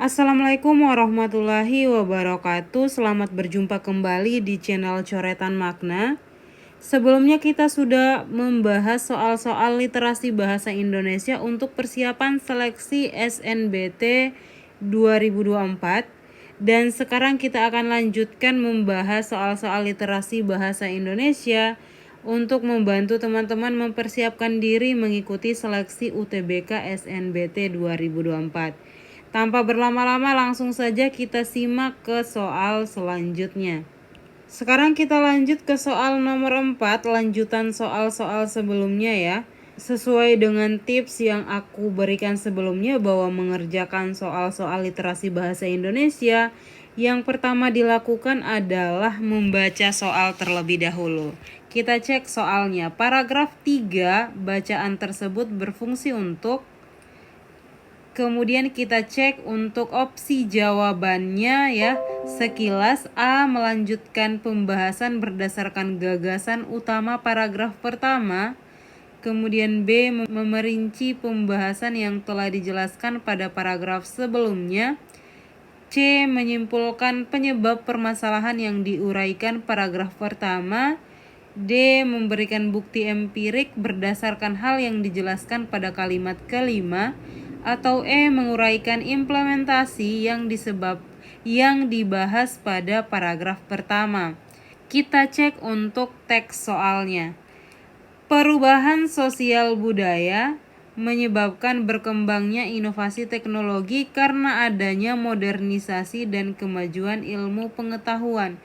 Assalamualaikum warahmatullahi wabarakatuh. Selamat berjumpa kembali di channel Coretan Makna. Sebelumnya kita sudah membahas soal-soal literasi bahasa Indonesia untuk persiapan seleksi SNBT 2024. Dan sekarang kita akan lanjutkan membahas soal-soal literasi bahasa Indonesia untuk membantu teman-teman mempersiapkan diri mengikuti seleksi UTBK SNBT 2024. Tanpa berlama-lama langsung saja kita simak ke soal selanjutnya. Sekarang kita lanjut ke soal nomor 4, lanjutan soal-soal sebelumnya ya. Sesuai dengan tips yang aku berikan sebelumnya bahwa mengerjakan soal-soal literasi bahasa Indonesia, yang pertama dilakukan adalah membaca soal terlebih dahulu. Kita cek soalnya. Paragraf 3, bacaan tersebut berfungsi untuk. Kemudian kita cek untuk opsi jawabannya ya. Sekilas A melanjutkan pembahasan berdasarkan gagasan utama paragraf pertama. Kemudian B memerinci pembahasan yang telah dijelaskan pada paragraf sebelumnya. C menyimpulkan penyebab permasalahan yang diuraikan paragraf pertama. D memberikan bukti empirik berdasarkan hal yang dijelaskan pada kalimat kelima. Atau E menguraikan implementasi yang dibahas pada paragraf pertama. Kita cek untuk teks soalnya. Perubahan sosial budaya menyebabkan berkembangnya inovasi teknologi karena adanya modernisasi dan kemajuan ilmu pengetahuan.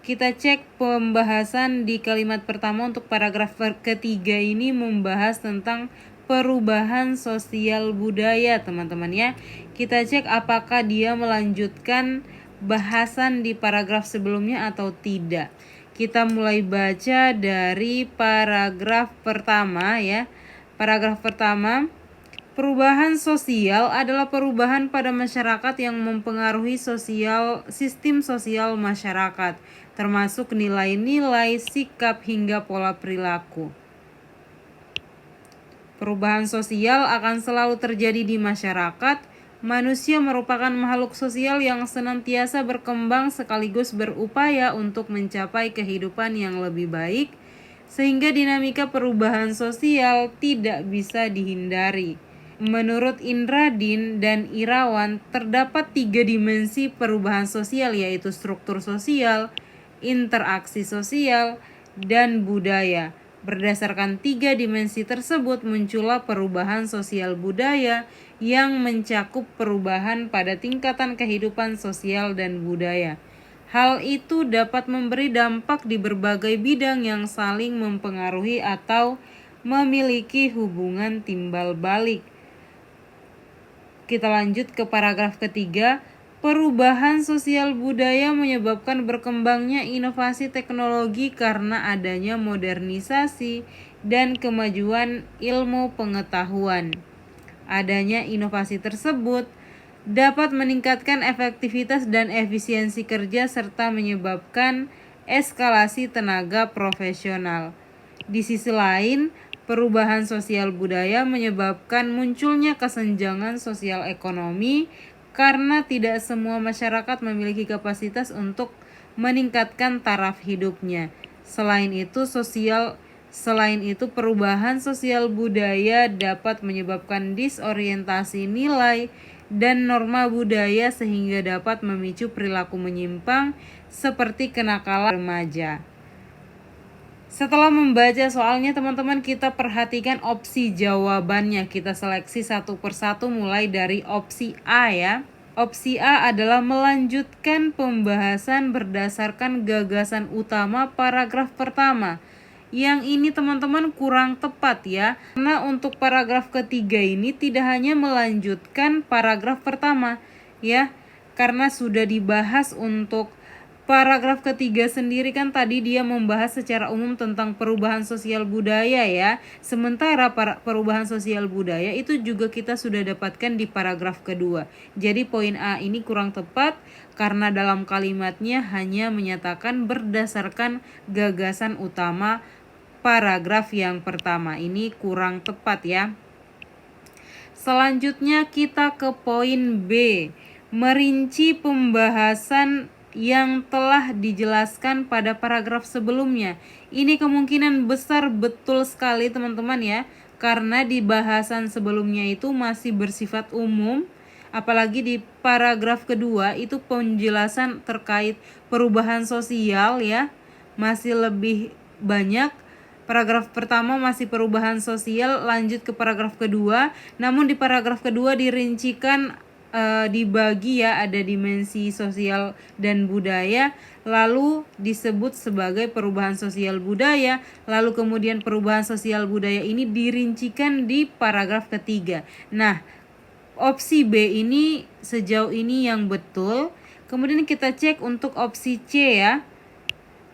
Kita cek pembahasan di kalimat pertama untuk paragraf ketiga ini membahas tentang perubahan sosial budaya, teman-teman ya. Kita cek apakah dia melanjutkan bahasan di paragraf sebelumnya atau tidak. Kita mulai baca dari paragraf pertama ya. Paragraf pertama, perubahan sosial adalah perubahan pada masyarakat yang mempengaruhi sistem sosial masyarakat, termasuk nilai-nilai, sikap, hingga pola perilaku. Perubahan sosial akan selalu terjadi di masyarakat. Manusia merupakan makhluk sosial yang senantiasa berkembang sekaligus berupaya untuk mencapai kehidupan yang lebih baik, sehingga dinamika perubahan sosial tidak bisa dihindari. Menurut Indra Din dan Irawan, terdapat 3 dimensi perubahan sosial, yaitu struktur sosial, interaksi sosial, dan budaya. Berdasarkan 3 dimensi tersebut muncullah perubahan sosial budaya yang mencakup perubahan pada tingkatan kehidupan sosial dan budaya. Hal itu dapat memberi dampak di berbagai bidang yang saling mempengaruhi atau memiliki hubungan timbal balik. Kita lanjut ke paragraf ketiga. Perubahan sosial budaya menyebabkan berkembangnya inovasi teknologi karena adanya modernisasi dan kemajuan ilmu pengetahuan. Adanya inovasi tersebut dapat meningkatkan efektivitas dan efisiensi kerja serta menyebabkan eskalasi tenaga profesional. Di sisi lain, perubahan sosial budaya menyebabkan munculnya kesenjangan sosial ekonomi karena tidak semua masyarakat memiliki kapasitas untuk meningkatkan taraf hidupnya. Selain itu, perubahan sosial budaya dapat menyebabkan disorientasi nilai dan norma budaya sehingga dapat memicu perilaku menyimpang seperti kenakalan remaja. Setelah membaca soalnya, teman-teman, kita perhatikan opsi jawabannya. Kita seleksi satu persatu mulai dari opsi A ya. Opsi A adalah melanjutkan pembahasan berdasarkan gagasan utama paragraf pertama. Yang ini, teman-teman, kurang tepat ya. Karena untuk paragraf ketiga ini tidak hanya melanjutkan paragraf pertama ya. Karena sudah dibahas untuk paragraf ketiga sendiri kan tadi dia membahas secara umum tentang perubahan sosial budaya ya. Sementara perubahan sosial budaya itu juga kita sudah dapatkan di paragraf kedua. Jadi poin A ini kurang tepat karena dalam kalimatnya hanya menyatakan berdasarkan gagasan utama paragraf yang pertama. Ini kurang tepat ya. Selanjutnya kita ke poin B. merinci pembahasan yang telah dijelaskan pada paragraf sebelumnya. Ini kemungkinan besar betul sekali teman-teman ya, karena di bahasan sebelumnya itu masih bersifat umum, apalagi di paragraf kedua itu penjelasan terkait perubahan sosial ya, masih lebih banyak. Paragraf pertama masih perubahan sosial, lanjut ke paragraf kedua. Namun di paragraf kedua dirincikan, dibagi ya, ada dimensi sosial dan budaya, lalu disebut sebagai perubahan sosial budaya, lalu kemudian perubahan sosial budaya ini dirincikan di paragraf ketiga. Nah, opsi B ini sejauh ini yang betul. Kemudian kita cek untuk opsi C ya,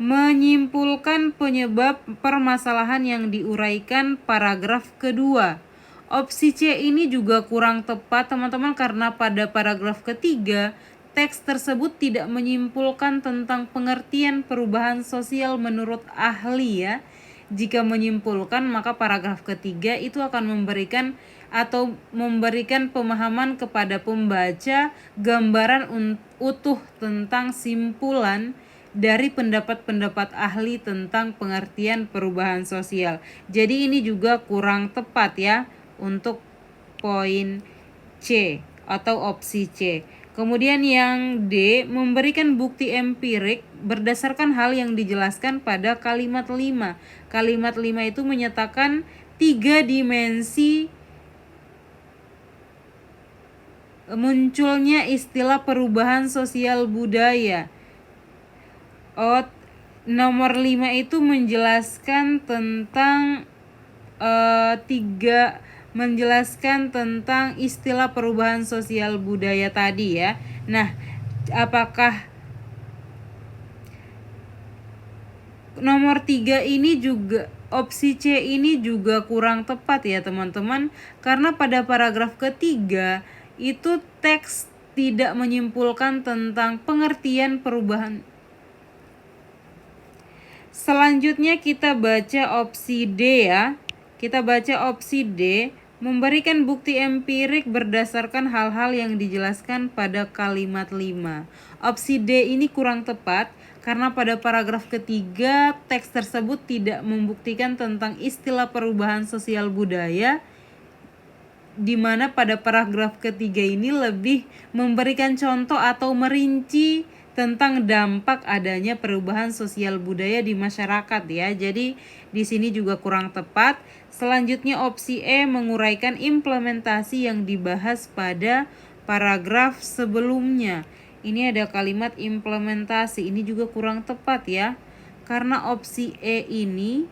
menyimpulkan penyebab permasalahan yang diuraikan paragraf kedua. Opsi C ini juga kurang tepat teman-teman, karena pada paragraf ketiga teks tersebut tidak menyimpulkan tentang pengertian perubahan sosial menurut ahli ya. Jika menyimpulkan, maka paragraf ketiga itu akan memberikan pemahaman kepada pembaca gambaran utuh tentang simpulan dari pendapat-pendapat ahli tentang pengertian perubahan sosial. Jadi ini juga kurang tepat ya untuk poin C atau opsi C. Kemudian yang D, memberikan bukti empirik berdasarkan hal yang dijelaskan pada kalimat 5. Kalimat 5 itu menyatakan 3 dimensi munculnya istilah perubahan sosial budaya. Nomor 5 itu menjelaskan tentang menjelaskan tentang istilah perubahan sosial budaya tadi ya. Nah, apakah nomor 3 ini juga, opsi C ini juga kurang tepat ya teman-teman, karena pada paragraf ketiga itu teks tidak menyimpulkan tentang pengertian perubahan. Selanjutnya kita baca opsi D ya. Kita baca opsi D, memberikan bukti empirik berdasarkan hal-hal yang dijelaskan pada kalimat 5. Opsi D ini kurang tepat karena pada paragraf ketiga teks tersebut tidak membuktikan tentang istilah perubahan sosial budaya, di mana pada paragraf ketiga ini lebih memberikan contoh atau merinci tentang dampak adanya perubahan sosial budaya di masyarakat ya. Jadi di sini juga kurang tepat. Selanjutnya opsi E, menguraikan implementasi yang dibahas pada paragraf sebelumnya. Ini ada kalimat implementasi, ini juga kurang tepat ya. Karena opsi E ini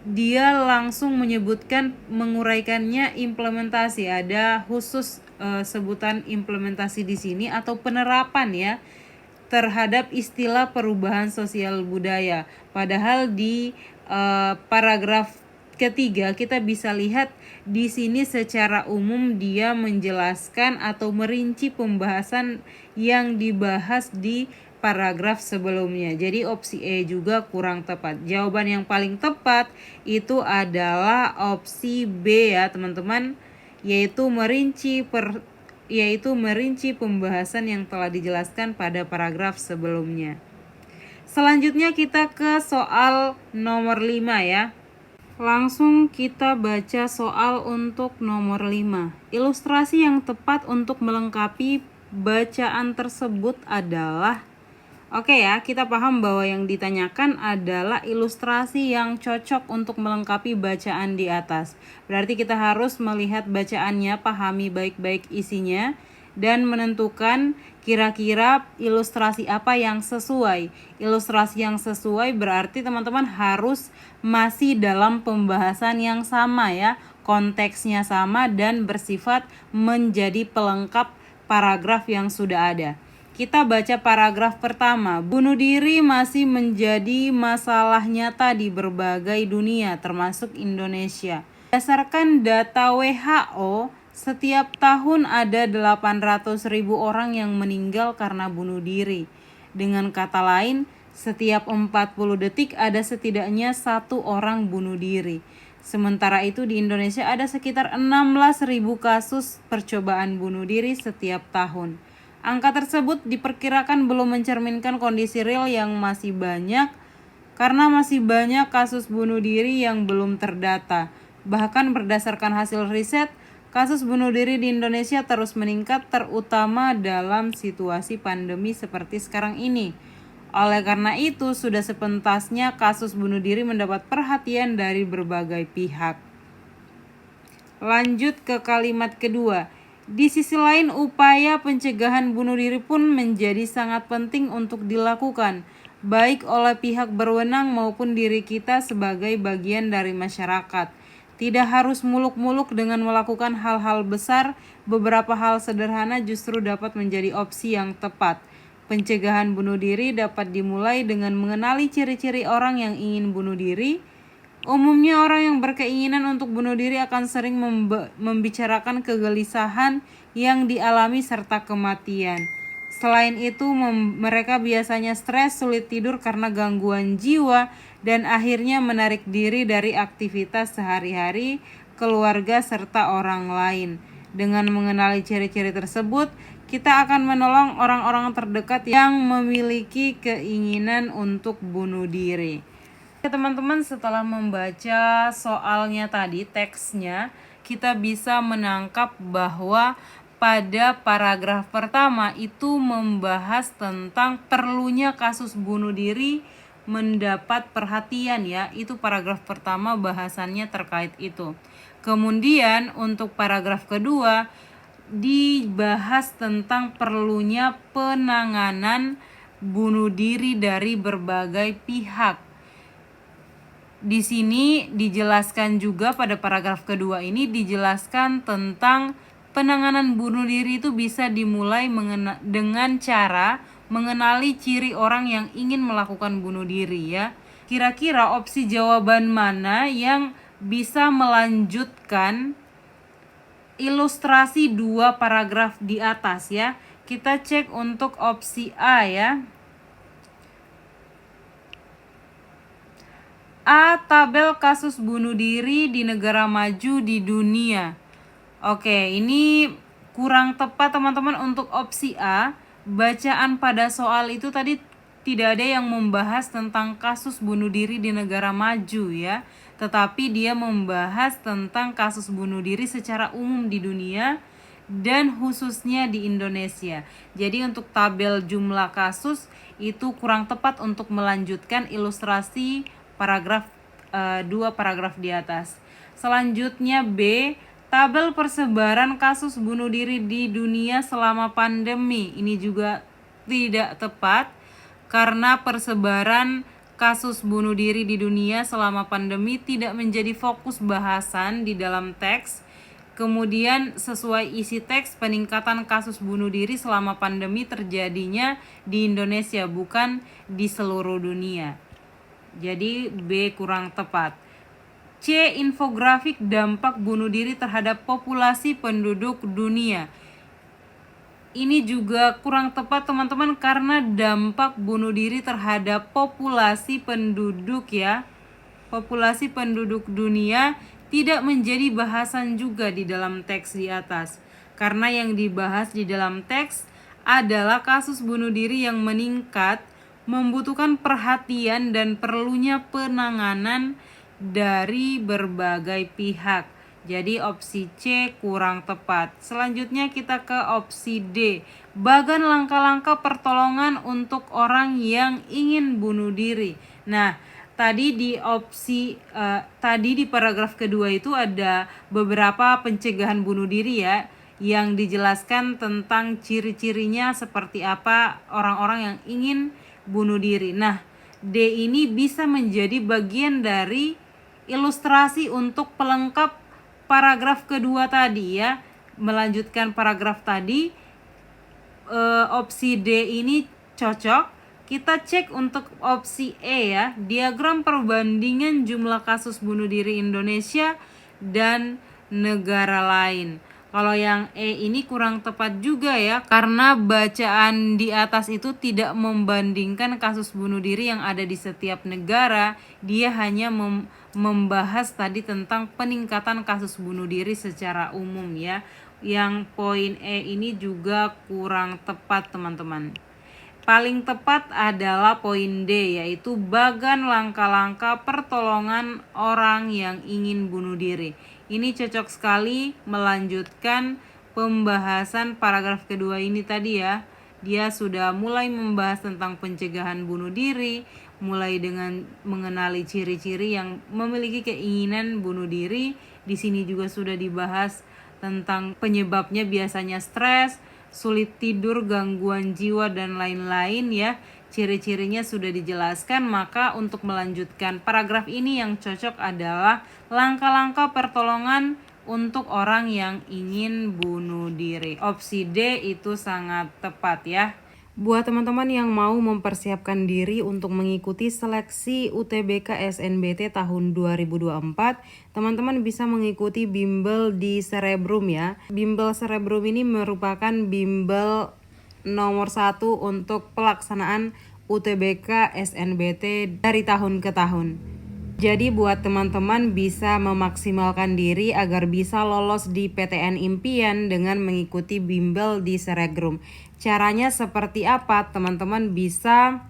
dia langsung menyebutkan menguraikannya implementasi, ada khusus sebutan implementasi di sini atau penerapan ya terhadap istilah perubahan sosial budaya. Padahal di paragraf ketiga kita bisa lihat di sini secara umum dia menjelaskan atau merinci pembahasan yang dibahas di paragraf sebelumnya. Jadi opsi E juga kurang tepat. Jawaban yang paling tepat itu adalah opsi B ya teman-teman, yaitu merinci pembahasan yang telah dijelaskan pada paragraf sebelumnya. Selanjutnya kita ke soal nomor 5 ya. Langsung kita baca soal untuk nomor 5. Ilustrasi yang tepat untuk melengkapi bacaan tersebut adalah, oke ya, kita paham bahwa yang ditanyakan adalah ilustrasi yang cocok untuk melengkapi bacaan di atas. Berarti kita harus melihat bacaannya, pahami baik-baik isinya, dan menentukan kira-kira ilustrasi apa yang sesuai. Ilustrasi yang sesuai berarti teman-teman harus masih dalam pembahasan yang sama ya, konteksnya sama dan bersifat menjadi pelengkap paragraf yang sudah ada. Kita baca paragraf pertama. Bunuh diri masih menjadi masalah nyata di berbagai dunia, termasuk Indonesia. Berdasarkan data WHO, setiap tahun ada 800.000 orang yang meninggal karena bunuh diri. Dengan kata lain, setiap 40 detik ada setidaknya 1 orang bunuh diri. Sementara itu di Indonesia ada sekitar 16.000 kasus percobaan bunuh diri setiap tahun. Angka tersebut diperkirakan belum mencerminkan kondisi real yang masih banyak karena masih banyak kasus bunuh diri yang belum terdata. Bahkan berdasarkan hasil riset, kasus bunuh diri di Indonesia terus meningkat terutama dalam situasi pandemi seperti sekarang ini. Oleh karena itu, sudah sepentasnya kasus bunuh diri mendapat perhatian dari berbagai pihak. Lanjut ke kalimat kedua. Di sisi lain, upaya pencegahan bunuh diri pun menjadi sangat penting untuk dilakukan, baik oleh pihak berwenang maupun diri kita sebagai bagian dari masyarakat. Tidak harus muluk-muluk dengan melakukan hal-hal besar, beberapa hal sederhana justru dapat menjadi opsi yang tepat. Pencegahan bunuh diri dapat dimulai dengan mengenali ciri-ciri orang yang ingin bunuh diri. Umumnya orang yang berkeinginan untuk bunuh diri akan sering membicarakan kegelisahan yang dialami serta kematian. Selain itu, mereka biasanya stres, sulit tidur karena gangguan jiwa, dan akhirnya menarik diri dari aktivitas sehari-hari, keluarga, serta orang lain. Dengan mengenali ciri-ciri tersebut, kita akan menolong orang-orang terdekat yang memiliki keinginan untuk bunuh diri. Teman-teman, setelah membaca soalnya tadi, teksnya, kita bisa menangkap bahwa pada paragraf pertama itu membahas tentang perlunya kasus bunuh diri mendapat perhatian ya. Itu paragraf pertama bahasannya terkait itu. Kemudian untuk paragraf kedua dibahas tentang perlunya penanganan bunuh diri dari berbagai pihak. Di sini dijelaskan juga pada paragraf kedua ini dijelaskan tentang penanganan bunuh diri itu bisa dimulai dengan cara mengenali ciri orang yang ingin melakukan bunuh diri ya. Kira-kira opsi jawaban mana yang bisa melanjutkan ilustrasi 2 paragraf di atas ya. Kita cek untuk opsi A ya. A. Tabel kasus bunuh diri di negara maju di dunia. Oke, ini kurang tepat teman-teman untuk opsi A. Bacaan pada soal itu tadi tidak ada yang membahas tentang kasus bunuh diri di negara maju ya. Tetapi dia membahas tentang kasus bunuh diri secara umum di dunia dan khususnya di Indonesia. Jadi untuk tabel jumlah kasus itu kurang tepat untuk melanjutkan ilustrasi paragraf 2 paragraf di atas. Selanjutnya B, tabel persebaran kasus bunuh diri di dunia selama pandemi. Ini juga tidak tepat karena persebaran kasus bunuh diri di dunia selama pandemi tidak menjadi fokus bahasan di dalam teks. Kemudian sesuai isi teks, peningkatan kasus bunuh diri selama pandemi terjadinya di Indonesia, bukan di seluruh dunia. Jadi B kurang tepat. C. Infografik dampak bunuh diri terhadap populasi penduduk dunia. Ini juga kurang tepat teman-teman karena dampak bunuh diri terhadap populasi penduduk ya. Populasi penduduk dunia tidak menjadi bahasan juga di dalam teks di atas. Karena yang dibahas di dalam teks adalah kasus bunuh diri yang meningkat, membutuhkan perhatian dan perlunya penanganan dari berbagai pihak. Jadi opsi C kurang tepat. Selanjutnya kita ke opsi D. Bagan langkah-langkah pertolongan untuk orang yang ingin bunuh diri. Nah, tadi di paragraf kedua itu ada beberapa pencegahan bunuh diri ya, yang dijelaskan tentang ciri-cirinya seperti apa orang-orang yang ingin bunuh diri. Nah, D ini bisa menjadi bagian dari ilustrasi untuk pelengkap paragraf kedua tadi ya. Melanjutkan paragraf tadi, opsi D ini cocok. Kita cek untuk opsi E ya, diagram perbandingan jumlah kasus bunuh diri Indonesia dan negara lain. Kalau yang E ini kurang tepat juga ya, karena bacaan di atas itu tidak membandingkan kasus bunuh diri yang ada di setiap negara. Dia hanya membahas tadi tentang peningkatan kasus bunuh diri secara umum ya. Yang poin E ini juga kurang tepat teman-teman. Paling tepat adalah poin D, yaitu bagan langkah-langkah pertolongan orang yang ingin bunuh diri. Ini cocok sekali melanjutkan pembahasan paragraf kedua ini tadi ya. Dia sudah mulai membahas tentang pencegahan bunuh diri, mulai dengan mengenali ciri-ciri yang memiliki keinginan bunuh diri. Di sini juga sudah dibahas tentang penyebabnya, biasanya stres, sulit tidur, gangguan jiwa, dan lain-lain ya. Ciri-cirinya sudah dijelaskan, maka untuk melanjutkan paragraf ini yang cocok adalah langkah-langkah pertolongan untuk orang yang ingin bunuh diri. Opsi D itu sangat tepat ya. Buat teman-teman yang mau mempersiapkan diri untuk mengikuti seleksi UTBK SNBT tahun 2024, teman-teman bisa mengikuti bimbel di Cerebrum ya. Bimbel Cerebrum ini merupakan bimbel nomor 1 untuk pelaksanaan UTBK SNBT dari tahun ke tahun. Jadi buat teman-teman bisa memaksimalkan diri agar bisa lolos di PTN Impian dengan mengikuti bimbel di Cerebrum. Caranya seperti apa? Teman-teman bisa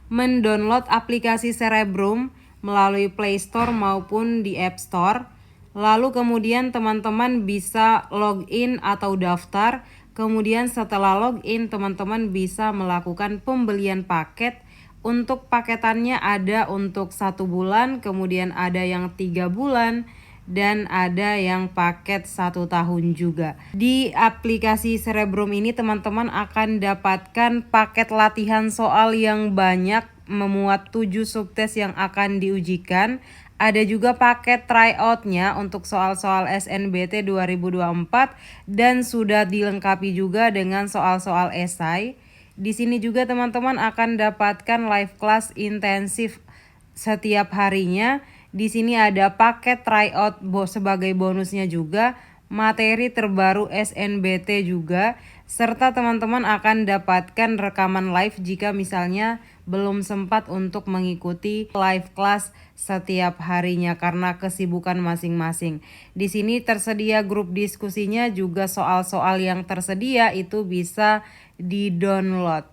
mendownload aplikasi Cerebrum melalui Play Store maupun di App Store. Lalu kemudian teman-teman bisa login atau daftar. Kemudian setelah login, teman-teman bisa melakukan pembelian paket. Untuk paketannya ada untuk 1 bulan, kemudian ada yang 3 bulan, dan ada yang paket 1 tahun juga. Di aplikasi Cerebrum ini teman-teman akan dapatkan paket latihan soal yang banyak, memuat 7 subtes yang akan diujikan. Ada juga paket tryout-nya untuk soal-soal SNBT 2024 dan sudah dilengkapi juga dengan soal-soal esai. Di sini juga teman-teman akan dapatkan live class intensif setiap harinya. Di sini ada paket tryout sebagai bonusnya juga, materi terbaru SNBT juga, serta teman-teman akan dapatkan rekaman live jika misalnya belum sempat untuk mengikuti live class setiap harinya karena kesibukan masing-masing. Di sini tersedia grup diskusinya juga, soal-soal yang tersedia itu bisa di-download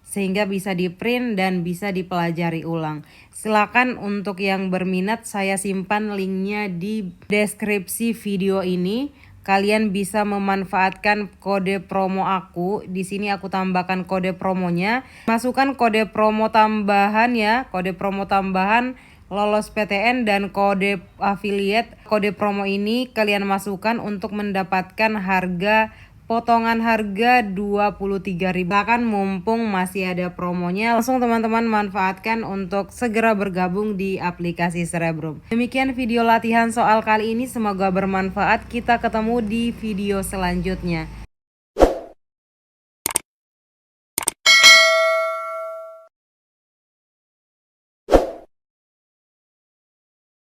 sehingga bisa di-print dan bisa dipelajari ulang. Silakan untuk yang berminat, saya simpan linknya di deskripsi video ini. Kalian bisa memanfaatkan kode promo aku. Di sini aku tambahkan kode promonya. Masukkan kode promo tambahan ya, kode promo tambahan lolos PTN dan kode affiliate. Kode promo ini kalian masukkan untuk mendapatkan harga potongan harga 23.000. Bahkan mumpung masih ada promonya, langsung teman-teman manfaatkan untuk segera bergabung di aplikasi Cerebrum. Demikian video latihan soal kali ini, semoga bermanfaat. Kita ketemu di video selanjutnya.